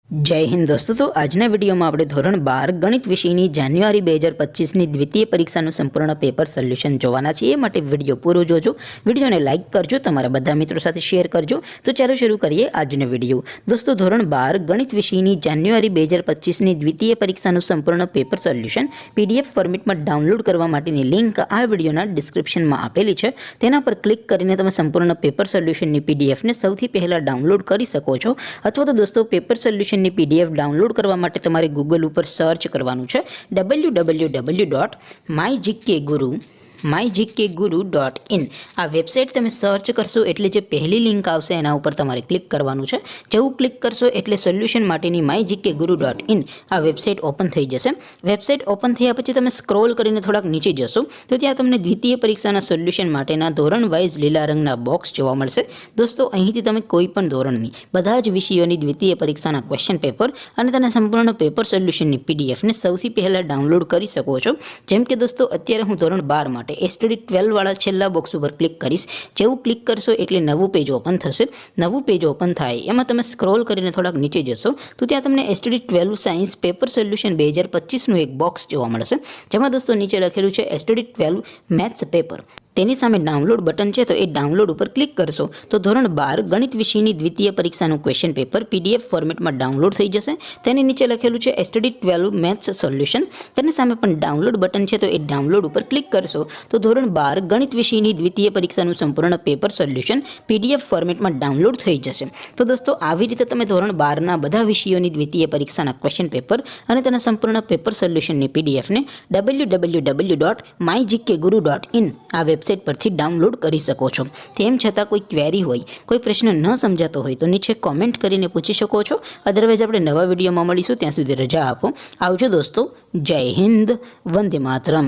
जय हिंद दोस्तों। तो आजना विडियो में આપણે ધોરણ 12 ગણિત વિષયની જાન્યુઆરી 2025 ની દ્વિતીય પરીક્ષાનું સંપૂર્ણ પેપર સોલ્યુશન જોવાના છે। એ માટે વિડિયો પૂરો જોજો, વિડિયોને લાઈક કરજો, તમારા બધા મિત્રો સાથે શેર કરજો। તો ચાલો શરૂ કરીએ આજનો વિડિયો। દોસ્તો ધોરણ 12 ગણિત વિષયની જાન્યુઆરી 2025 ની દ્વિતીય પરીક્ષાનું સંપૂર્ણ પેપર સોલ્યુશન પીડીએફ ફોર્મેટમાં ડાઉનલોડ કરવા માટેની લિંક આ વિડિયોના ડિસ્ક્રિપ્શનમાં આપેલી છે। તેના પર ક્લિક કરીને તમે સંપૂર્ણ પેપર સોલ્યુશનની પીડીએફને સૌથી પહેલા ડાઉનલોડ કરી શકો છો। અથવા તો દોસ્તો પેપર સોલ્યુશન पीडीएफ डाउनलॉड करवा माटे तमारे गूगल पर सर्च करवानुं छे www.mygkguru.in। आ वेबसाइट तमे सर्च करशो एटले जे पहली लिंक आवशे एना उपर तमारे क्लिक करवानुं छे। जेवुं क्लिक करशो एटले सोल्यूशन माटेनी mygkguru.in आ वेबसाइट ओपन थई जशे। वेबसाइट ओपन थया पछी तमे स्क्रॉल करीने थोड़ाक नीचे जशो तो त्यां तमने द्वितीय परीक्षाना सोल्यूशन माटेना धोरण वाइज लीला रंगना बॉक्स जोवा मळशे। दोस्तों અહીંથી તમે કોઈ પણ ધોરણની બધા જ વિષયોની દ્વિતીય પરીક્ષાના ક્વેશ્ચન પેપર અને તેના સંપૂર્ણ પેપર સોલ્યુશનની પીડીએફ ને સૌથી પહેલા ડાઉનલોડ કરી શકો છો। જેમ કે દોસ્તો અત્યારે હું ધોરણ 12 માટે એસટીડી 12 વાળા છેલ્લા બોક્સ ઉપર ક્લિક કરીશ। જેવું ક્લિક કરશો એટલે નવું પેજ ઓપન થશે। નવું પેજ ઓપન થાય એમાં તમે સ્ક્રોલ કરીને થોડાક નીચે જશો તો ત્યાં તમને એસટીડી 12 સાયન્સ પેપર સોલ્યુશન 2025 નું એક બોક્સ જોવા મળશે। જેમાં દોસ્તો નીચે લખેલું છે એસટીડી 12 મેથ્સ પેપર। તેની સામે ડાઉનલોડ બટન છે તો એ ડાઉનલોડ ઉપર ક્લિક કરશો તો ધોરણ 12 ગણિત વિષયની દ્વિતીય પરીક્ષાનું ક્વેશ્ચન પેપર પીડીએફ ફોર્મેટમાં ડાઉનલોડ થઈ જશે। તેની નીચે લખેલું છે એસટીડી 12 મેથ્સ સોલ્યુશન। તેની સામે પણ ડાઉનલોડ બટન છે તો એ ડાઉનલોડ ઉપર ક્લિક કરશો તો ધોરણ 12 ગણિત વિષયની દ્વિતીય પરીક્ષાનું સંપૂર્ણ પેપર સોલ્યુશન પીડીએફ ફોર્મેટમાં ડાઉનલોડ થઈ જશે। તો દોસ્તો આવી રીતે તમે ધોરણ 12ના બધા વિષયોની દ્વિતીય પરીક્ષાના ક્વેશ્ચન પેપર અને તેના સંપૂર્ણ પેપર સોલ્યુશનની પીડીએફને www.mygkguru.in આ વેબસાઇટ પરથી ડાઉનલોડ કરી શકો છો। તેમ છતાં કોઈ ક્વેરી હોય, કોઈ પ્રશ્ન ન સમજાતો હોય તો નીચે કોમેન્ટ કરીને પૂછી શકો છો। અધરવાઇઝ આપણે નવા વિડીયોમાં મળીશું, ત્યાં સુધી રજા આપો। આવજો દોસ્તો। જય હિન્દ, વંદે માતરમ।